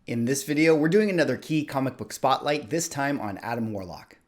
In this video, we're doing another Key comic book spotlight, this time on Adam Warlock.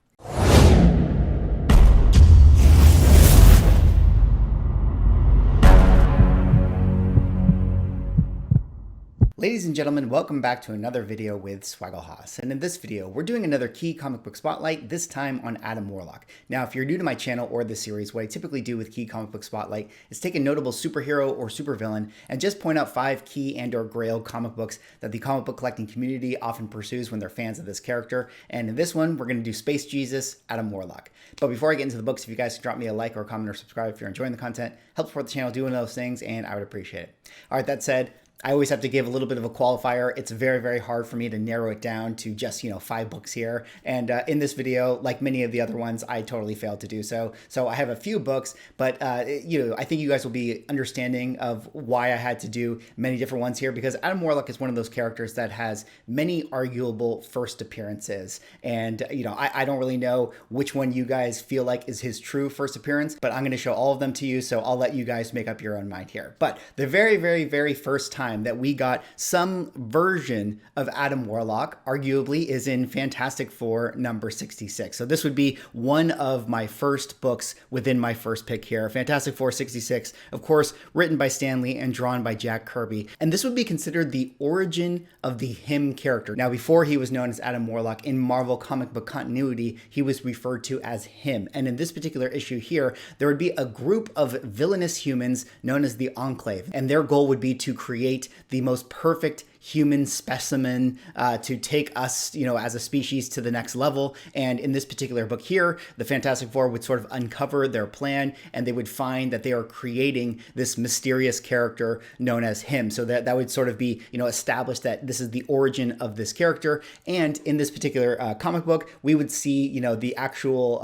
Ladies and gentlemen, welcome back to another video with Swaggle. And in this video, we're doing another Key comic book spotlight, this time on Adam Warlock. Now, if you're new to my channel or this series, what I typically do with Key comic book spotlight is take a notable superhero or supervillain and just point out 5 Key and or Grail comic books that the comic book collecting community often pursues when they're fans of this character. And in this one, we're going to do Space Jesus, Adam Warlock. But before I get into the books, if you guys could drop me a like or a comment or subscribe if you're enjoying the content, help support the channel doing those things, and I would appreciate it. All right, that said, I always have to give a little bit of a qualifier. It's very, very hard for me to narrow it down to just, 5 books here. And in this video, like many of the other ones, I totally failed to do so. So I have a few books, but I think you guys will be understanding of why I had to do many different ones here, because Adam Warlock is one of those characters that has many arguable first appearances. And, I don't really know which one you guys feel like is his true first appearance, but I'm going to show all of them to you. So I'll let you guys make up your own mind here. But the very, very, very first time that we got some version of Adam Warlock, arguably, is in Fantastic Four number 66. So this would be one of my first books within my first pick here. Fantastic Four 66, of course, written by Stan Lee and drawn by Jack Kirby. And this would be considered the origin of the Him character. Now, before he was known as Adam Warlock, in Marvel comic book continuity, he was referred to as Him. And in this particular issue here, there would be a group of villainous humans known as the Enclave. And their goal would be to create the most perfect human specimen to take us, as a species to the next level. And in this particular book here, the Fantastic Four would sort of uncover their plan, and they would find that they are creating this mysterious character known as Him. So that would sort of be, established that this is the origin of this character. And in this particular comic book, we would see, the actual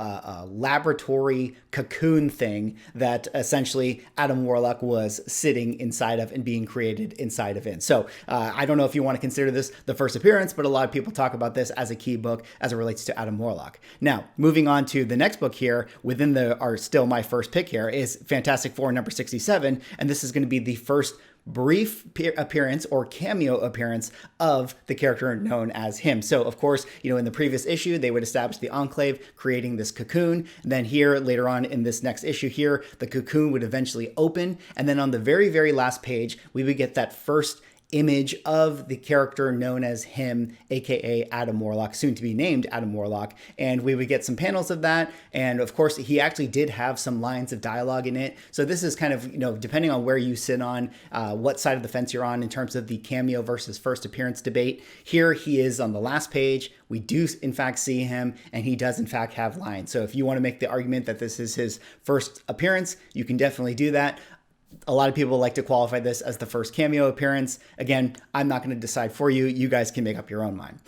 laboratory cocoon thing that essentially Adam Warlock was sitting inside of and being created inside of it. So I don't know if you want to consider this the first appearance, but a lot of people talk about this as a Key book as it relates to Adam Warlock. Now, moving on to the next book here, within still my first pick here, is Fantastic Four number 67, and this is going to be the first brief appearance or cameo appearance of the character known as Him. So of course, in the previous issue, they would establish the Enclave creating this cocoon. And then here, later on in this next issue here, the cocoon would eventually open. And then on the very, very last page, we would get that first image of the character known as Him, aka Adam Warlock, soon to be named Adam Warlock, and we would get some panels of that. And of course, he actually did have some lines of dialogue in it. So this is kind of, depending on where you sit on, what side of the fence you're on in terms of the cameo versus first appearance debate. Here he is on the last page. We do in fact see him, and he does in fact have lines. So if you want to make the argument that this is his first appearance, you can definitely do that. A lot of people like to qualify this as the first cameo appearance. Again, I'm not going to decide for you. You guys can make up your own mind.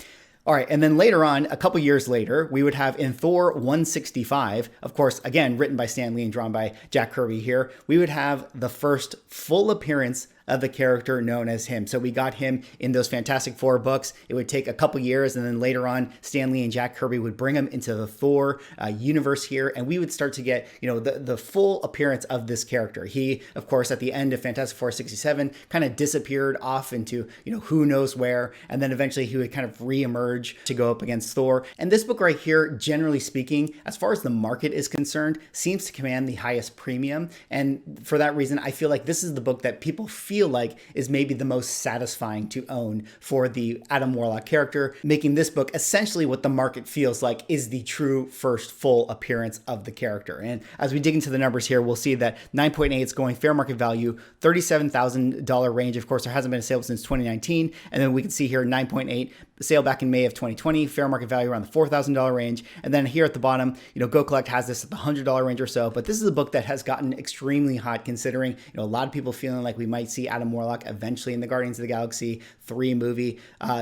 All right, and then later on, a couple years later, we would have in Thor 165, of course, again, written by Stan Lee and drawn by Jack Kirby here, we would have the first full appearance of the character known as Him. So we got him in those Fantastic Four books. It would take a couple years, and then later on, Stan Lee and Jack Kirby would bring him into the Thor universe here, and we would start to get, the full appearance of this character. He, of course, at the end of Fantastic Four 67, kind of disappeared off into, who knows where, and then eventually he would kind of re-emerge to go up against Thor. And this book right here, generally speaking, as far as the market is concerned, seems to command the highest premium. And for that reason, I feel like this is the book that people feel like is maybe the most satisfying to own for the Adam Warlock character, making this book essentially what the market feels like is the true first full appearance of the character. And as we dig into the numbers here, we'll see that 9.8 is going fair market value, $37,000 range. Of course, there hasn't been a sale since 2019. And then we can see here 9.8, sale back in May of 2020, fair market value around the $4,000 range. And then here at the bottom, Go Collect has this at the $100 range or so. But this is a book that has gotten extremely hot, considering a lot of people feeling like we might see Adam Warlock eventually in the Guardians of the Galaxy 3 movie.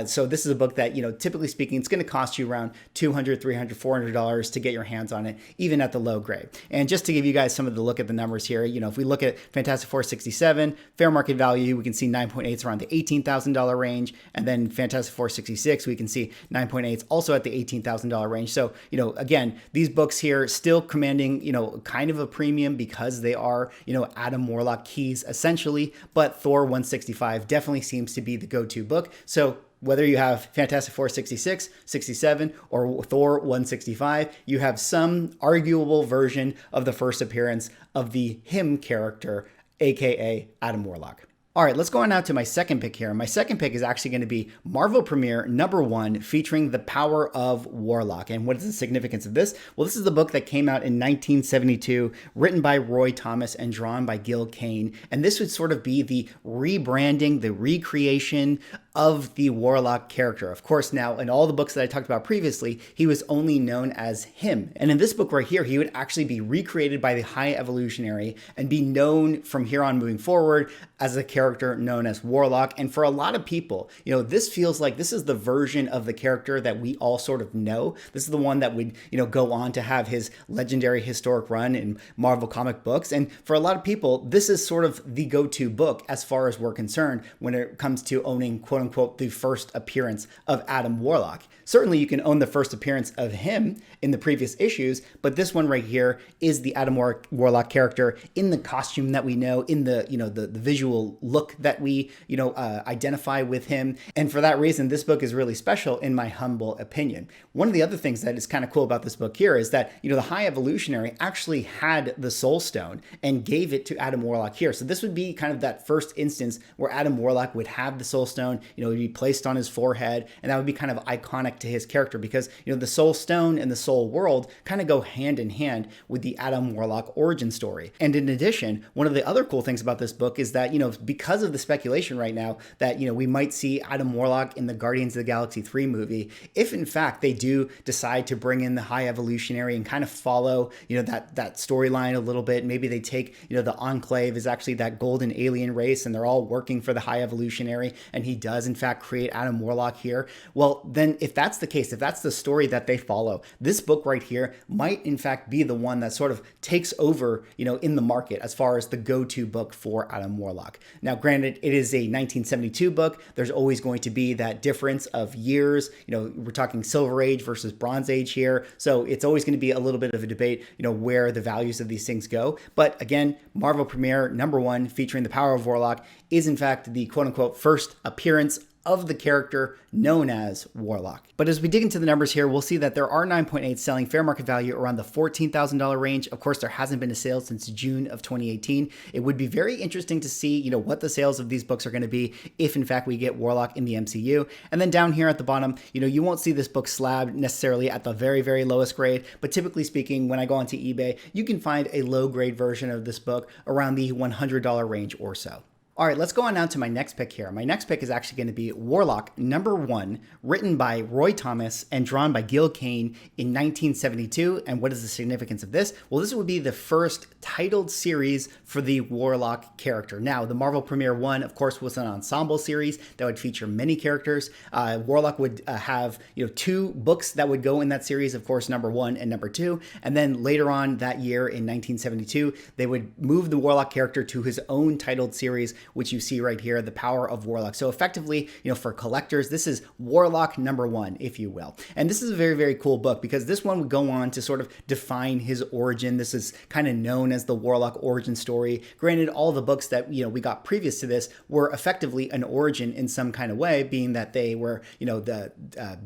So this is a book that, typically speaking, it's going to cost you around $200, $300, $400 to get your hands on it, even at the low grade. And just to give you guys some of the look at the numbers here, if we look at Fantastic Four 67, fair market value, we can see 9.8 is around the $18,000 range. And then Fantastic Four 66, we can see 9.8 is also at the $18,000 range. So, again, these books here still commanding, kind of a premium because they are, Adam Warlock keys essentially, but Thor 165 definitely seems to be the go-to book. So Whether you have Fantastic Four 66, 67, or Thor 165, you have some arguable version of the first appearance of the him character, aka Adam Warlock. All right, let's go on now to my second pick here. My second pick is actually going to be Marvel Premiere #1, featuring The Power of Warlock. And what is the significance of this? Well, this is the book that came out in 1972, written by Roy Thomas and drawn by Gil Kane. And this would sort of be the rebranding, the recreation of the Warlock character. Of course, now in all the books that I talked about previously, he was only known as him. And in this book right here, he would actually be recreated by the High Evolutionary and be known from here on moving forward as a character known as Warlock. And for a lot of people, this feels like this is the version of the character that we all sort of know. This is the one that would, go on to have his legendary historic run in Marvel comic books. And for a lot of people, this is sort of the go-to book as far as we're concerned when it comes to owning, quote unquote, the first appearance of Adam Warlock. Certainly you can own the first appearance of him in the previous issues, but this one right here is the Adam Warlock character in the costume that we know, in the, the visual look that we, identify with him. And for that reason, this book is really special in my humble opinion. One of the other things that is kind of cool about this book here is that, the High Evolutionary actually had the Soul Stone and gave it to Adam Warlock here. So this would be kind of that first instance where Adam Warlock would have the Soul Stone, it would be placed on his forehead, and that would be kind of iconic to his character because, the Soul Stone and the Soul World kind of go hand in hand with the Adam Warlock origin story. And in addition, one of the other cool things about this book is that, because of the speculation right now that, we might see Adam Warlock in the Guardians of the Galaxy 3 movie, if in fact they do decide to bring in the High Evolutionary and kind of follow, that storyline a little bit, maybe they take, the Enclave is actually that golden alien race and they're all working for the High Evolutionary, and he does in fact create Adam Warlock here. Well, then if that's the case, if that's the story that they follow, this book right here might in fact be the one that sort of takes over, in the market as far as the go-to book for Adam Warlock. Now, granted, it is a 1972 book. There's always going to be that difference of years. We're talking Silver Age versus Bronze Age here. So it's always going to be a little bit of a debate, where the values of these things go. But again, Marvel Premiere #1 featuring The Power of Warlock is in fact the quote unquote first appearance of the character known as Warlock. But as we dig into the numbers here, we'll see that there are 9.8 selling fair market value around the $14,000 range. Of course, there hasn't been a sale since June of 2018. It would be very interesting to see, what the sales of these books are going to be if in fact we get Warlock in the MCU. And then down here at the bottom, you won't see this book slabbed necessarily at the very, very lowest grade, but typically speaking, when I go onto eBay, you can find a low grade version of this book around the $100 range or so. All right, let's go on now to my next pick here. My next pick is actually going to be Warlock #1, written by Roy Thomas and drawn by Gil Kane in 1972. And what is the significance of this? Well, this would be the first titled series for the Warlock character. Now, the Marvel Premiere 1, of course, was an ensemble series that would feature many characters. Warlock would have, 2 books that would go in that series, of course, #1 and #2. And then later on that year in 1972, they would move the Warlock character to his own titled series, which you see right here, The Power of Warlock. So effectively, for collectors, this is Warlock #1, if you will. And this is a very, very cool book because this one would go on to sort of define his origin. This is kind of known as the Warlock origin story. Granted, all the books that, we got previous to this were effectively an origin in some kind of way, being that they were,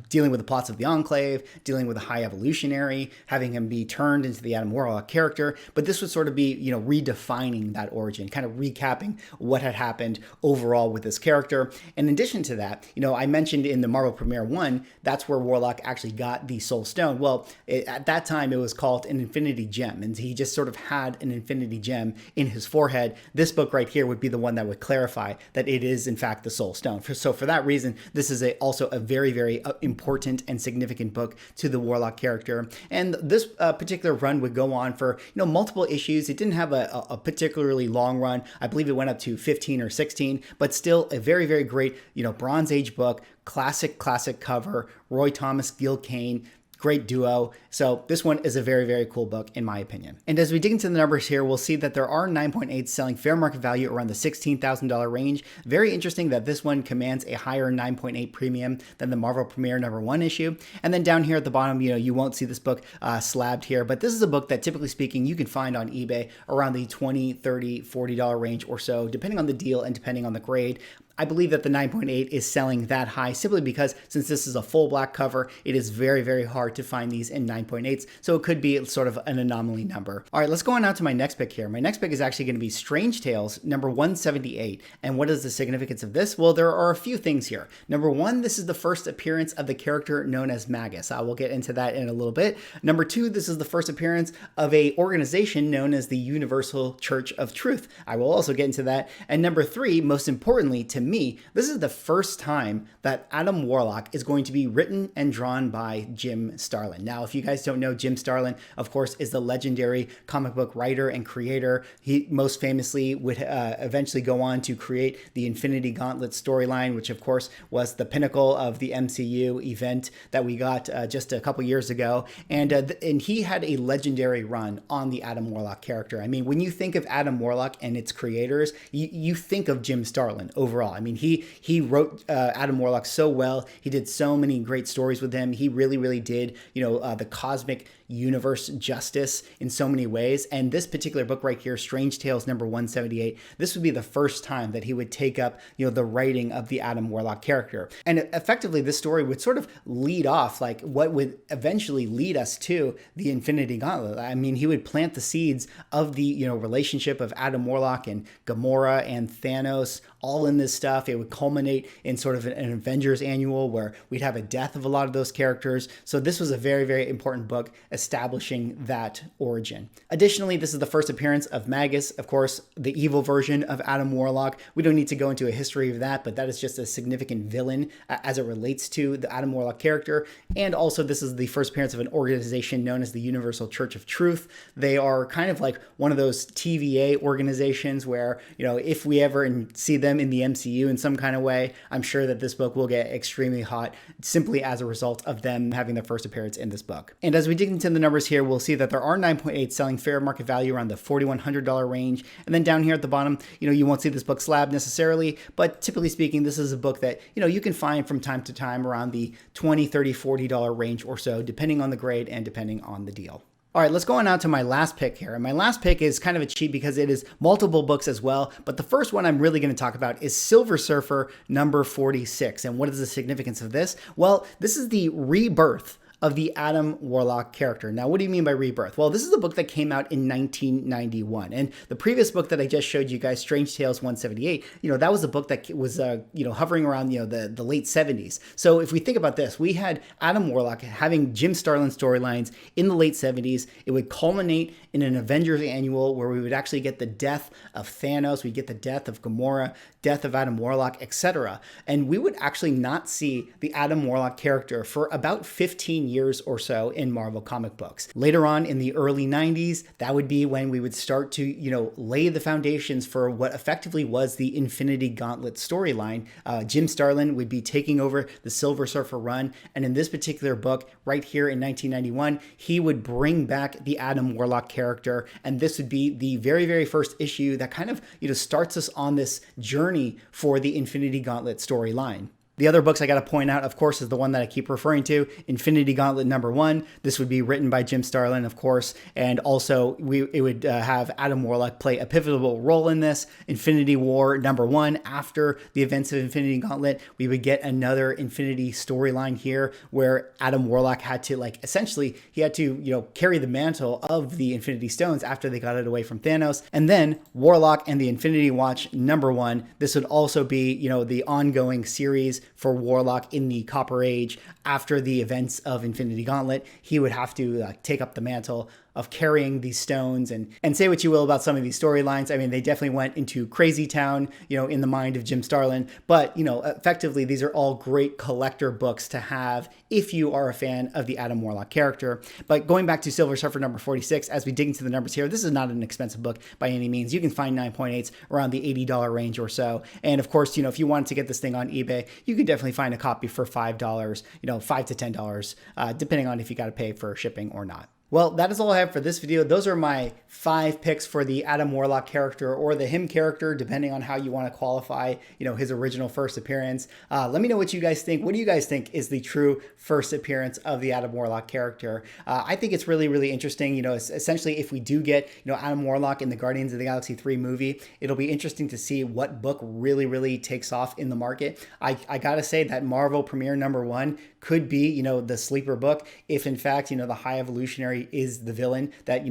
dealing with the plots of the Enclave, dealing with the High Evolutionary, having him be turned into the Adam Warlock character. But this would sort of be, redefining that origin, kind of recapping what had happened overall with this character. In addition to that, I mentioned in the Marvel Premiere 1, that's where Warlock actually got the Soul Stone. Well, at that time, it was called an Infinity Gem, and he just sort of had an Infinity Gem in his forehead. This book right here would be the one that would clarify that it is, in fact, the Soul Stone. So for that reason, this is also a very, very important and significant book to the Warlock character. And this particular run would go on for, multiple issues. It didn't have a particularly long run. I believe it went up to 15 or 16, but still a very, very great, Bronze Age book, classic cover, Roy Thomas, Gil Kane, great duo. So this one is a very, very cool book in my opinion. And as we dig into the numbers here, we'll see that there are 9.8 selling fair market value around the $16,000 range. Very interesting that this one commands a higher 9.8 premium than the Marvel Premiere #1 issue. And then down here at the bottom, you won't see this book slabbed here, but this is a book that typically speaking, you can find on eBay around the $20, $30, $40 range or so, depending on the deal and depending on the grade. I believe that the 9.8 is selling that high simply because since this is a full black cover, it is very, very hard to find these in 9.8s. So it could be sort of an anomaly number. All right, let's go on now to my next pick here. My next pick is actually going to be Strange Tales number 178. And what is the significance of this? Well, there are a few things here. Number one, this is the first appearance of the character known as Magus. I will get into that in a little bit. Number two, this is the first appearance of a organization known as the Universal Church of Truth. I will also get into that. And number three, most importantly to me, this is the first time that Adam Warlock is going to be written and drawn by Jim Starlin. Now, if you guys don't know, Jim Starlin, of course, is the legendary comic book writer and creator. He most famously would eventually go on to create the Infinity Gauntlet storyline, which of course was the pinnacle of the MCU event that we got just a couple years ago. And he had a legendary run on the Adam Warlock character. I mean, when you think of Adam Warlock and its creators, you think of Jim Starlin overall. I mean, he wrote Adam Warlock so well. He did so many great stories with him. He really, really did, the cosmic universe justice in so many ways. And this particular book right here, Strange Tales number 178, this would be the first time that he would take up, the writing of the Adam Warlock character. And effectively, this story would sort of lead off like what would eventually lead us to the Infinity Gauntlet. I mean, he would plant the seeds of the, relationship of Adam Warlock and Gamora and Thanos all in this stuff. It would culminate in sort of an Avengers annual where we'd have a death of a lot of those characters. So this was a very, very important book establishing that origin. Additionally, this is the first appearance of Magus, of course, the evil version of Adam Warlock. We don't need to go into a history of that, but that is just a significant villain as it relates to the Adam Warlock character. And also, this is the first appearance of an organization known as the Universal Church of Truth. They are kind of like one of those TVA organizations where, if we ever see them in the MCU in some kind of way, I'm sure that this book will get extremely hot simply as a result of them having their first appearance in this book. And as we dig into the numbers here, we'll see that there are 9.8 selling fair market value around the $4,100 range. And then down here at the bottom, you won't see this book slab necessarily, but typically speaking, this is a book that, you can find from time to time around the $20, $30, $40 range or so, depending on the grade and depending on the deal. All right, let's go on now to my last pick here. And my last pick is kind of a cheat because it is multiple books as well. But the first one I'm really going to talk about is Silver Surfer number 46. And what is the significance of this? Well, this is the rebirth of the Adam Warlock character. Now, what do you mean by rebirth? Well, this is a book that came out in 1991. And the previous book that I just showed you guys, Strange Tales 178, that was a book that was, hovering around, the late 70s. So if we think about this, we had Adam Warlock having Jim Starlin storylines in the late 70s. It would culminate in an Avengers annual where we would actually get the death of Thanos, we'd get the death of Gamora, death of Adam Warlock, etc. And we would actually not see the Adam Warlock character for about 15 years or so in Marvel comic books. Later on in the early 90s, that would be when we would start to, lay the foundations for what effectively was the Infinity Gauntlet storyline. Jim Starlin would be taking over the Silver Surfer run. And in this particular book, right here in 1991, he would bring back the Adam Warlock character. And this would be the very, very first issue that kind of, starts us on this journey for the Infinity Gauntlet storyline. The other books I got to point out, of course, is the one that I keep referring to, Infinity Gauntlet number 1. This would be written by Jim Starlin, of course, and also it would have Adam Warlock play a pivotal role in this. Infinity War number 1, after the events of Infinity Gauntlet, we would get another Infinity storyline here where Adam Warlock had to, essentially, he had to, carry the mantle of the Infinity Stones after they got it away from Thanos. And then Warlock and the Infinity Watch number 1. This would also be, the ongoing series for Warlock in the Copper Age. After the events of Infinity Gauntlet, he would have to take up the mantle of carrying these stones. And say what you will about some of these storylines, I mean, they definitely went into crazy town, in the mind of Jim Starlin. But, effectively, these are all great collector books to have if you are a fan of the Adam Warlock character. But going back to Silver Surfer number 46, as we dig into the numbers here, this is not an expensive book by any means. You can find 9.8s around the $80 range or so. And of course, if you wanted to get this thing on eBay, you could definitely find a copy for $5, $5 to $10, depending on if you got to pay for shipping or not. Well, that is all I have for this video. Those are my 5 picks for the Adam Warlock character, or the him character, depending on how you want to qualify, his original first appearance. Let me know what you guys think. What do you guys think is the true first appearance of the Adam Warlock character? I think it's really, really interesting. Essentially, if we do get, Adam Warlock in the Guardians of the Galaxy 3 movie, it'll be interesting to see what book really, really takes off in the market. I gotta say that Marvel Premiere #1 could be, the sleeper book, if in fact, the High Evolutionary is the villain that,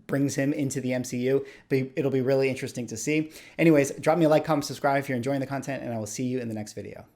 brings him into the MCU. But it'll be really interesting to see. Anyways, drop me a like, comment, subscribe if you're enjoying the content, and I will see you in the next video.